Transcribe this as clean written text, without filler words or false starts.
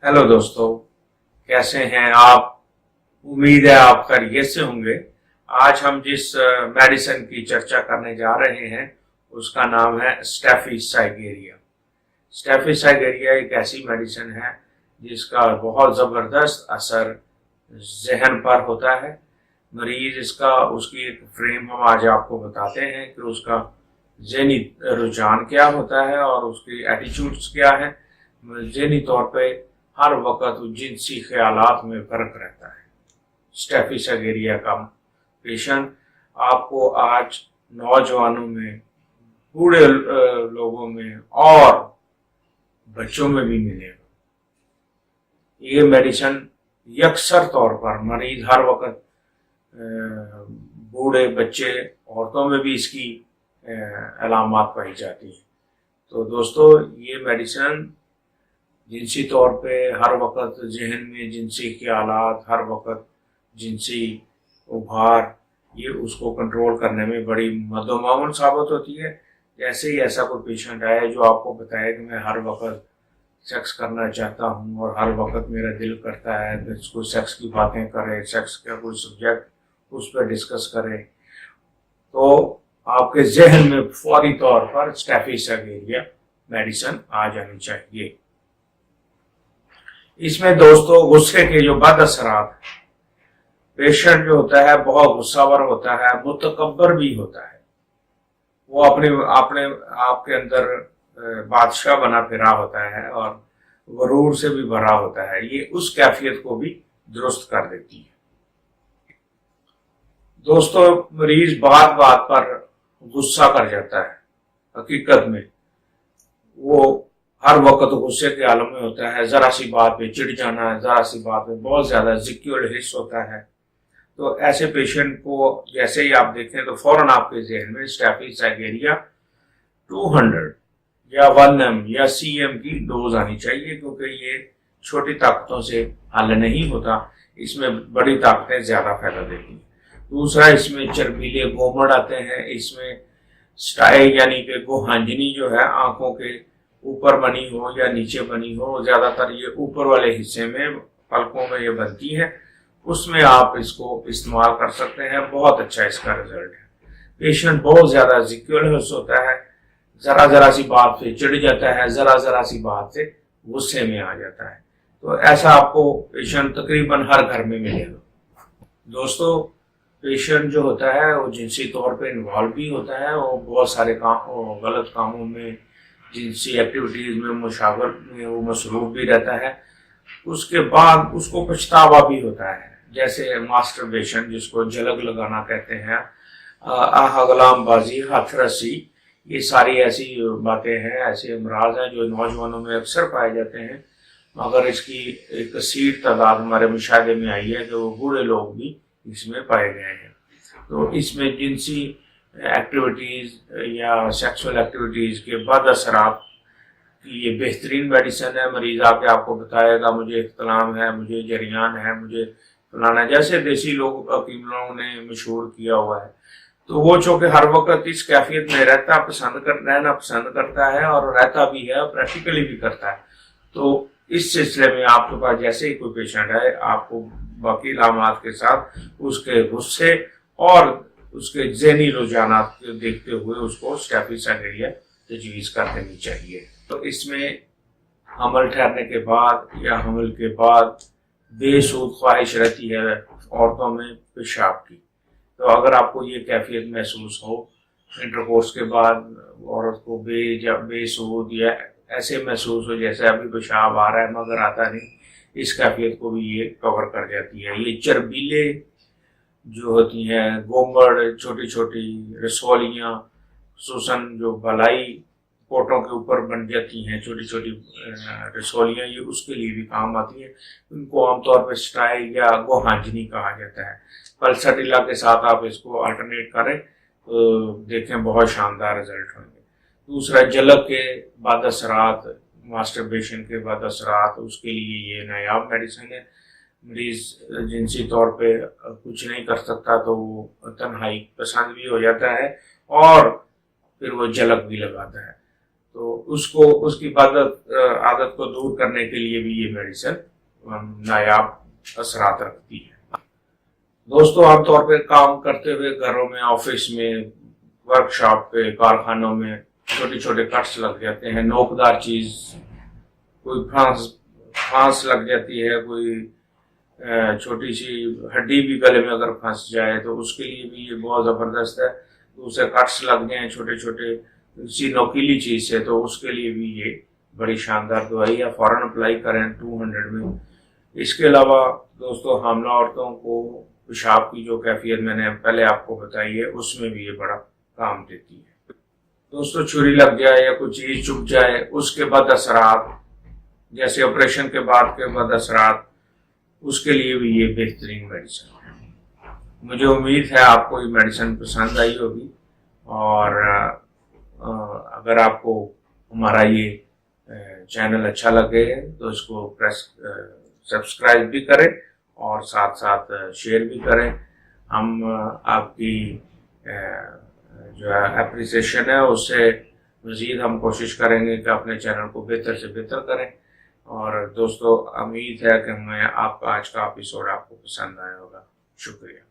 Hello दोस्तों, कैसे हैं आप। उम्मीद है आप खैरियत से होंगे। आज हम जिस मेडिसिन की चर्चा करने जा रहे हैं उसका नाम है स्टेफीसाइगेरिया। स्टेफीसाइगेरिया एक ऐसी मेडिसिन है जिसका बहुत ज़बरदस्त असर जहन पर होता है। मरीज उसकी एक फ्रेम हम आज आपको बताते हैं कि उसका ज़हनी रुझान क्या होता है और उसकी एटीट्यूड्स क्या है। ज़हनी तौर पे हर वक्त जिनसी ख्यालात में फर्क रहता है। स्टेफीसाइगेरिया का पेशेंट आपको आज नौजवानों में, बूढ़े लोगों में और बच्चों में भी मिलेगा। ये मेडिसिन यकसर तौर पर मरीज हर वक्त बूढ़े, बच्चे, औरतों में भी इसकी अलामात पाई जाती है। तो दोस्तों, ये मेडिसिन जिनसी तौर पे हर वक्त जहन में जिनसी ख्यालात, हर वक्त जिनसी उभार, ये उसको कंट्रोल करने में बड़ी मददगार साबित होती है। जैसे ही ऐसा कोई पेशेंट आए जो आपको बताए कि मैं हर वक्त सेक्स करना चाहता हूँ और हर वक्त मेरा दिल करता है कि इसको सेक्स की बातें करे, सेक्स का कोई सब्जेक्ट उस पर डिस्कस करे, तो आपके जहन में फौरी तौर पर स्टेफीसाइगेरिया मेडिसिन आ जानी चाहिए। इसमें दोस्तों गुस्से के जो बद असरात, पेशेंट जो होता है बहुत गुस्सावर होता है, मुतकब्बर भी होता है, वो अपने आपके अंदर बादशाह बना फिरा होता है और गुरूर से भी भरा होता है। ये उस कैफियत को भी दुरुस्त कर देती है। दोस्तों, मरीज बात बात पर गुस्सा कर जाता है। हकीकत में वो हर वक्त गुस्से के आलम में होता है। जरा सी बात पे चिढ़ जाना, जरा सी बात पे बहुत ज्यादा जिक्र हिस्स होता है। तो ऐसे पेशेंट को जैसे ही आप देखें तो फौरन आपके जहन में स्टेफीसाइगेरिया 200 या 1 mg या cm की डोज आनी चाहिए, क्योंकि ये छोटी ताकतों से हल नहीं होता, इसमें बड़ी ताकतें ज्यादा फायदा देती हैं। दूसरा, इसमें चर्बीले गोमड़ आते हैं। इसमें स्टाई यानी कि गोहांजनी जो है आंखों के ऊपर बनी हो या नीचे बनी हो, ज्यादातर ये ऊपर वाले हिस्से में पलकों में ये बनती है, उसमें आप इसको इस्तेमाल कर सकते हैं। बहुत अच्छा इसका रिजल्ट है। पेशेंट बहुत ज्यादा जिक्योरस होता है, जरा जरा सी बात से चिढ़ जाता है, जरा जरा सी बात से गुस्से में आ जाता है। तो ऐसा आपको पेशेंट तकरीबन हर घर में मिलेगा। दोस्तों, पेशेंट जो होता है वो जिनसी तौर पे इन्वॉल्व भी होता है, वो बहुत सारे गलत कामों में, जिनसी एक्टिविटीज में, मुशावर में वो मसरूफ भी रहता है। उसके बाद उसको पछतावा भी होता है, जैसे मास्टरबेशन जिसको झलक लगाना कहते हैं, गुलाम बाजी, हाथरसी, ये सारी ऐसी बातें हैं, ऐसे अमराज हैं जो नौजवानों में अक्सर पाए जाते हैं, मगर इसकी एक कसीर तादाद हमारे मुशाहिदे में आई है कि वो बूढ़े लोग भी इसमें पाए गए हैं। तो इसमें जिनसी एक्टिविटीज या सेक्सुअल एक्टिविटीज के बाद असरात की ये बेहतरीन मेडिसिन है। मरीज आके आपको बताएगा मुझे इख्तिलाम है, मुझे जरियान है, मुझे फलाना, जैसे देसी लोग हकीमों ने मशहूर किया हुआ है। तो वो चूँकि हर वक्त इस कैफियत में रहना पसंद करता है और रहता भी है और प्रैक्टिकली भी करता है। तो इस सिलसिले में आपके पास जैसे ही कोई पेशेंट है, आपको बाकी इलामात के साथ उसके गुस्से और उसके ज़हनी रुझानात को देखते हुए उसको स्टेफीसाइगेरिया तजवीज़ कर देनी चाहिए। तो इसमें हमल ठहरने के बाद या हमल के बाद बेसूद ख्वाहिश रहती है औरतों में पेशाब की। तो अगर आपको ये कैफियत महसूस हो इंटरकोर्स के बाद, औरत को बेसूद या ऐसे महसूस हो जैसे अभी पेशाब आ रहा है मगर आता नहीं, इस कैफियत को भी ये कवर कर जाती है। ये चर्बीले जो होती हैं, गोमड़, छोटी छोटी रसौलियाँ, खुसूसन जो भलाई पोटों के ऊपर बन जाती हैं, छोटी छोटी रसौलियाँ, ये उसके लिए भी काम आती हैं। इनको आमतौर पर स्टाई या गोहांजनी कहा जाता है। पल्सटिला के साथ आप इसको अल्टरनेट करें तो देखें बहुत शानदार रिजल्ट होंगे। दूसरा, झलक के बाद असरात, मास्टरबेशन के बाद असरात, उसके लिए ये नायाब मेडिसिन है। मरीज जिनसी तौर पे कुछ नहीं कर सकता तो वो तन्हाई पसंद भी हो जाता है और फिर वो झलक भी लगाता है। تو اس کی عادت کو دور کرنے کے لیے بھی یہ میڈیسن نایاب اثرات رکھتی ہے۔ دوستو عام طور پہ کام کرتے ہوئے گھروں میں، آفس میں، ورک شاپ پہ، کارخانوں میں چھوٹے چھوٹے کٹس لگ جاتے ہیں، نوکدار چیز، کوئی پھانس لگ جاتی ہے، کوئی چھوٹی سی ہڈی بھی گلے میں اگر پھنس جائے تو اس کے لیے بھی یہ بہت زبردست ہے۔ اسے کٹس لگ جائیں چھوٹے چھوٹے کسی نوکیلی چیز سے تو اس کے لیے بھی یہ بڑی شاندار دوائی ہے، فوراً اپلائی کریں 200 میں۔ اس کے علاوہ دوستو حاملہ عورتوں کو پیشاب کی جو کیفیت میں نے پہلے آپ کو بتائی ہے اس میں بھی یہ بڑا کام دیتی ہے۔ دوستو چھری لگ جائے یا کوئی چیز چبھ جائے اس کے بعد اثرات، جیسے آپریشن کے بعد کے بعد اثرات، اس کے لیے بھی یہ بہترین میڈیسن ہے۔ مجھے امید ہے آپ کو یہ میڈیسن پسند آئی ہوگی، اور اگر آپ کو ہمارا یہ چینل اچھا لگے تو اس کو سبسکرائب بھی کریں اور ساتھ ساتھ شیئر بھی کریں۔ ہم آپ کی جو اپریسیشن ہے اس سے مزید ہم کوشش کریں گے کہ اپنے چینل کو بہتر سے بہتر کریں۔ اور دوستو امید ہے کہ ہمیں آج کا ایپیسوڈ آپ کو پسند آیا ہوگا۔ شکریہ۔